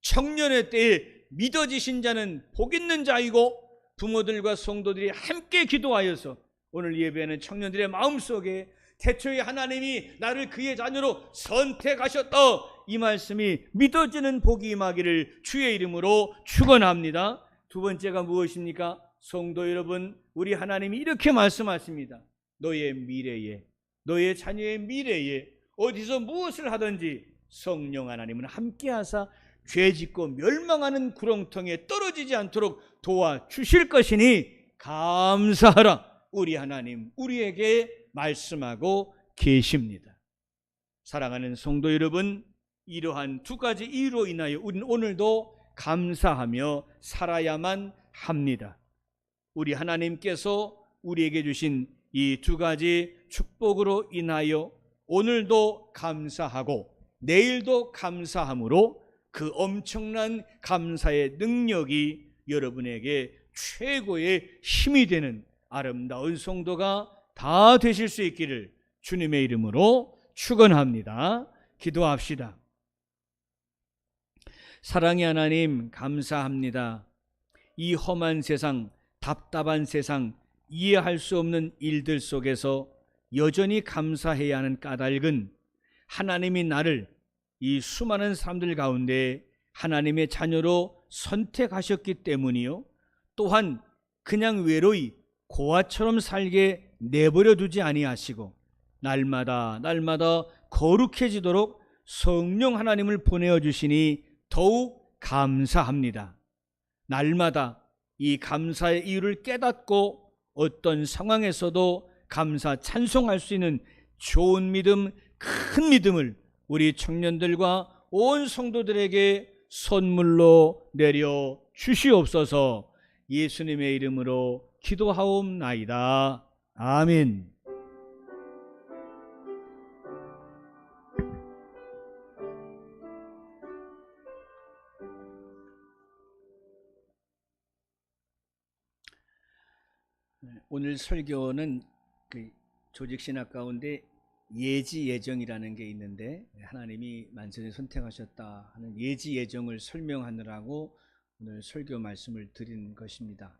청년의 때에 믿어지신 자는 복 있는 자이고 부모들과 성도들이 함께 기도하여서 오늘 예배하는 청년들의 마음속에 태초에 하나님이 나를 그의 자녀로 선택하셨다. 이 말씀이 믿어지는 복이 임하기를 주의 이름으로 축원합니다. 두 번째가 무엇입니까? 성도 여러분, 우리 하나님이 이렇게 말씀하십니다. 너의 미래에, 너의 자녀의 미래에 어디서 무엇을 하든지 성령 하나님은 함께하사 죄짓고 멸망하는 구렁텅이에 떨어지지 않도록 도와주실 것이니 감사하라. 우리 하나님 우리에게 말씀하고 계십니다. 사랑하는 성도 여러분, 이러한 두 가지 이유로 인하여 우리는 오늘도 감사하며 살아야만 합니다. 우리 하나님께서 우리에게 주신 이 두 가지 축복으로 인하여 오늘도 감사하고 내일도 감사함으로 그 엄청난 감사의 능력이 여러분에게 최고의 힘이 되는 아름다운 성도가 다 되실 수 있기를 주님의 이름으로 축원합니다. 기도합시다. 사랑의 하나님, 감사합니다. 이 험한 세상, 답답한 세상, 이해할 수 없는 일들 속에서 여전히 감사해야 하는 까닭은 하나님이 나를 이 수많은 사람들 가운데 하나님의 자녀로 선택하셨기 때문이요, 또한 그냥 외로이 고아처럼 살게 내버려 두지 아니하시고 날마다 거룩해지도록 성령 하나님을 보내어 주시니 더욱 감사합니다. 날마다 이 감사의 이유를 깨닫고 어떤 상황에서도 감사 찬송할 수 있는 좋은 믿음, 큰 믿음을 우리 청년들과 온 성도들에게 선물로 내려 주시옵소서. 예수님의 이름으로 기도하옵나이다. 아멘. 오늘 설교는 그 조직신학 가운데 예지 예정이라는 게 있는데, 하나님이 만선에 선택하셨다 하는 예지 예정을 설명하느라고 오늘 설교 말씀을 드린 것입니다.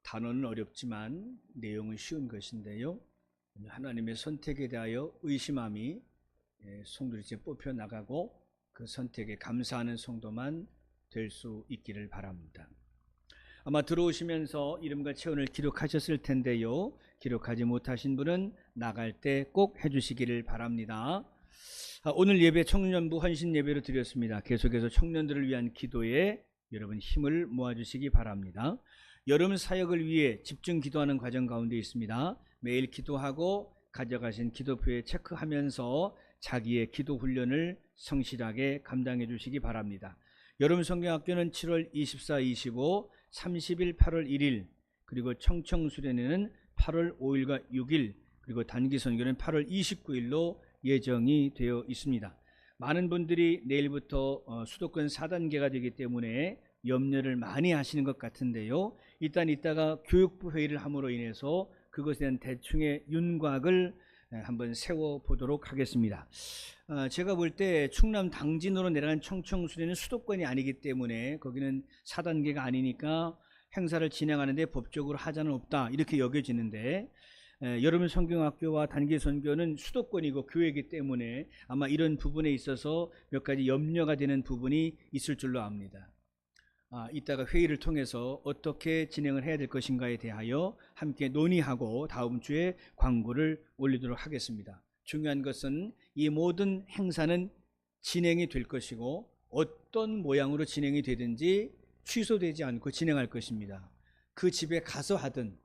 단어는 어렵지만 내용은 쉬운 것인데요, 하나님의 선택에 대하여 의심함이 성도들이 이제 뽑혀 나가고 그 선택에 감사하는 성도만 될 수 있기를 바랍니다. 아마 들어오시면서 이름과 체온을 기록하셨을 텐데요, 기록하지 못하신 분은 나갈 때 꼭 해주시기를 바랍니다. 오늘 예배 청년부 헌신 예배로 드렸습니다. 계속해서 청년들을 위한 기도에 여러분 힘을 모아주시기 바랍니다. 여름 사역을 위해 집중 기도하는 과정 가운데 있습니다. 매일 기도하고 가져가신 기도표에 체크하면서 자기의 기도 훈련을 성실하게 감당해 주시기 바랍니다. 여름 성경학교는 7월 24, 25, 30일, 8월 1일, 그리고 청청수련회는 8월 5일과 6일, 그리고 단기 선교는 8월 29일로 예정이 되어 있습니다. 많은 분들이 내일부터 수도권 4단계가 되기 때문에 염려를 많이 하시는 것 같은데요, 일단 이따가 교육부 회의를 함으로 인해서 그것에 대한 대충의 윤곽을 한번 세워보도록 하겠습니다. 제가 볼 때 충남 당진으로 내려간 청청수련은 수도권이 아니기 때문에 거기는 4단계가 아니니까 행사를 진행하는데 법적으로 하자는 없다, 이렇게 여겨지는데, 여러분 성경학교와 단기 선교는 수도권이고 교회이기 때문에 아마 이런 부분에 있어서 몇 가지 염려가 되는 부분이 있을 줄로 압니다. 이따가 회의를 통해서 어떻게 진행을 해야 될 것인가에 대하여 함께 논의하고 다음 주에 광고를 올리도록 하겠습니다. 중요한 것은 이 모든 행사는 진행이 될 것이고 어떤 모양으로 진행이 되든지 취소되지 않고 진행할 것입니다. 그 집에 가서 하든,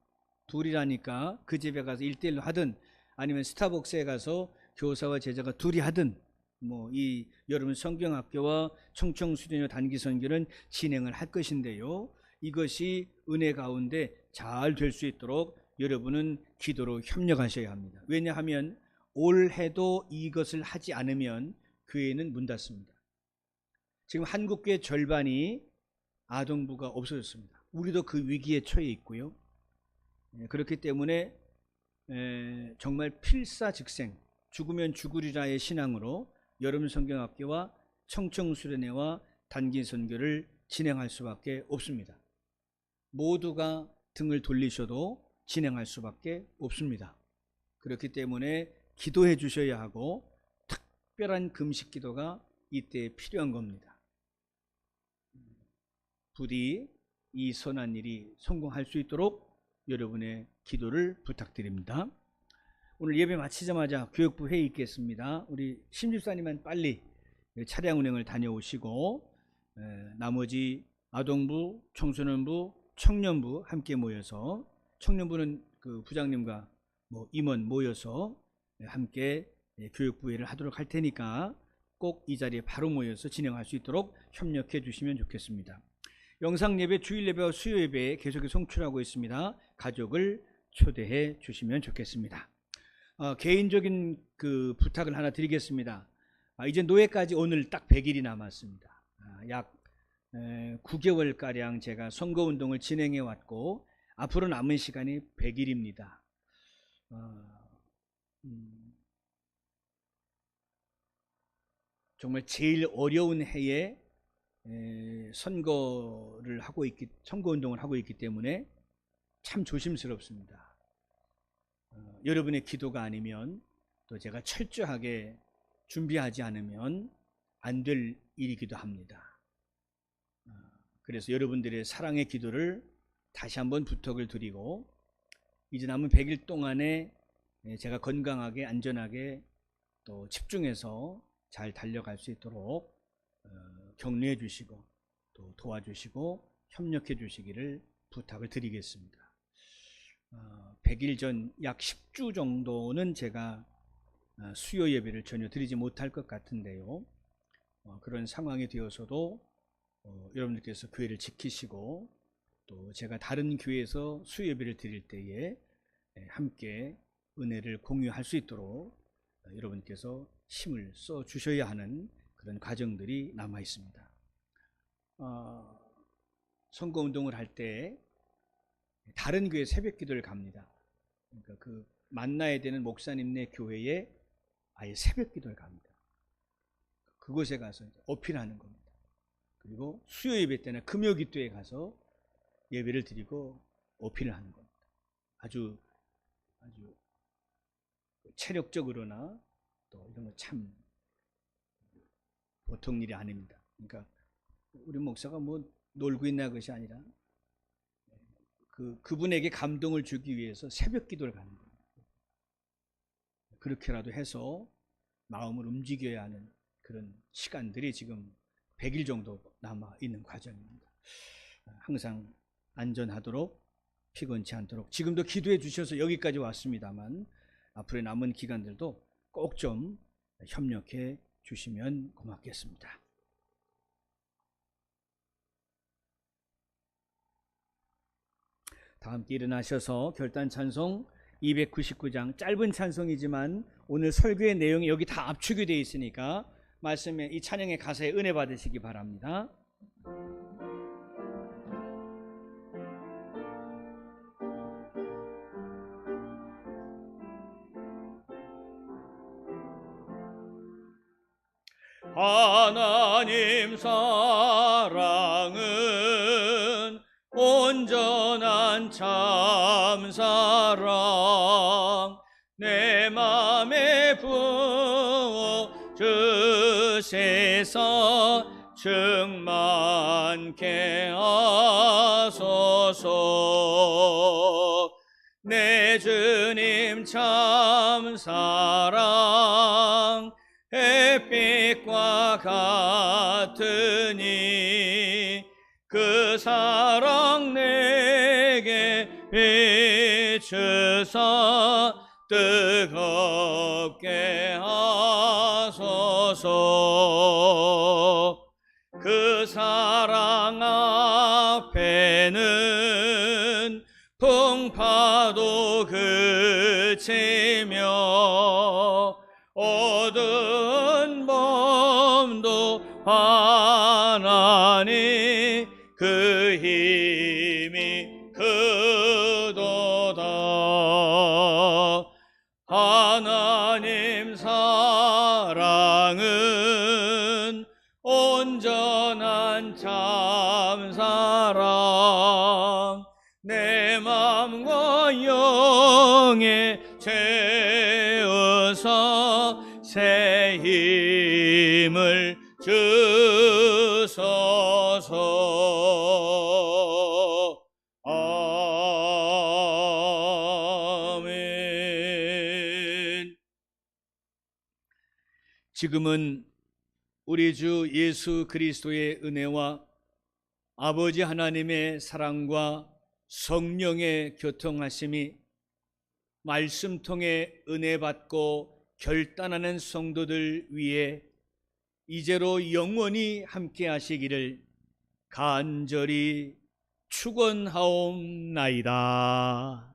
둘이라니까 그 집에 가서 1대1로 하든, 아니면 스타벅스에 가서 교사와 제자가 둘이 하든, 이 여러분 성경학교와 청청수련회 단기 선교는 진행을 할 것인데요, 이것이 은혜 가운데 잘 될 수 있도록 여러분은 기도로 협력하셔야 합니다. 왜냐하면 올해도 이것을 하지 않으면 교회는 문 닫습니다. 지금 한국교회 절반이 아동부가 없어졌습니다. 우리도 그 위기에 처해 있고요. 그렇기 때문에 정말 필사즉생, 죽으면 죽으리라의 신앙으로 여름 성경학교와 청청수련회와 단기 선교를 진행할 수밖에 없습니다. 모두가 등을 돌리셔도 진행할 수밖에 없습니다. 그렇기 때문에 기도해 주셔야 하고 특별한 금식 기도가 이때 필요한 겁니다. 부디 이 선한 일이 성공할 수 있도록 여러분의 기도를 부탁드립니다. 오늘 예배 마치자마자 교육부 회의 있겠습니다. 우리 심집사님은 빨리 차량 운행을 다녀오시고 나머지 아동부, 청소년부, 청년부 함께 모여서, 청년부는 그 부장님과 임원 모여서 함께 교육부 회의를 하도록 할 테니까 꼭 이 자리에 바로 모여서 진행할 수 있도록 협력해 주시면 좋겠습니다. 영상 예배, 주일 예배와 수요 예배에 계속해서 송출하고 있습니다. 가족을 초대해 주시면 좋겠습니다. 개인적인 그 부탁을 하나 드리겠습니다. 이제 노예까지 오늘 딱 100일이 남았습니다. 약 9개월가량 제가 선거운동을 진행해 왔고 앞으로 남은 시간이 100일입니다. 정말 제일 어려운 해에 선거운동을 하고 있기 때문에 참 조심스럽습니다. 여러분의 기도가 아니면 또 제가 철저하게 준비하지 않으면 안 될 일이기도 합니다. 그래서 여러분들의 사랑의 기도를 다시 한번 부탁을 드리고 이제 남은 100일 동안에 제가 건강하게 안전하게 또 집중해서 잘 달려갈 수 있도록 격려해 주시고 또 도와주시고 협력해 주시기를 부탁을 드리겠습니다. 100일 전 약 10주 정도는 제가 수요 예배를 전혀 드리지 못할 것 같은데요. 그런 상황이 되어서도 여러분들께서 교회를 지키시고 또 제가 다른 교회에서 수요 예배를 드릴 때에 함께 은혜를 공유할 수 있도록 여러분께서 힘을 써 주셔야 하는 그런 과정들이 남아 있습니다. 선거운동을 할 때 다른 교회 새벽 기도를 갑니다. 그러니까 그 만나야 되는 목사님네 교회에 아예 새벽 기도를 갑니다. 그곳에 가서 어필하는 겁니다. 그리고 수요 예배 때나 금요 기도에 가서 예배를 드리고 어필을 하는 겁니다. 아주 체력적으로나 또 이런 거 참 보통 일이 아닙니다. 그러니까 우리 목사가 뭐 놀고 있나 것이 아니라 그분에게 감동을 주기 위해서 새벽 기도를 가는 겁니다. 그렇게라도 해서 마음을 움직여야 하는 그런 시간들이 지금 100일 정도 남아 있는 과정입니다. 항상 안전하도록 피곤치 않도록 지금도 기도해 주셔서 여기까지 왔습니다만 앞으로 남은 기간들도 꼭 좀 협력해 주시면 고맙겠습니다. 다 함께 일어나셔서 결단 찬송 299장 짧은 찬송이지만 오늘 설교의 내용이 여기 다 압축이 되어 있으니까 말씀에 이 찬양의 가사에 은혜 받으시기 바랍니다. 하나님 사랑은 온전한 참사랑 내 맘에 부어 주시서 충만케 하소서. 내 주님 참사랑 햇빛과 같으니 그 사랑 내게 비추사 뜨겁게 하소서. 그 사랑 앞에는 풍파도 그치며 어두운 몸도 환하니 그 힘이 크도다. 하나님 사랑은 온전한 참사랑 내 맘과 영에 채워서 새 힘을 주소서. 아멘. 지금은 우리 주 예수 그리스도의 은혜와 아버지 하나님의 사랑과 성령의 교통하심이 말씀 통해 은혜 받고 결단하는 성도들 위에 이제로 영원히 함께 하시기를 간절히 축원하옵나이다.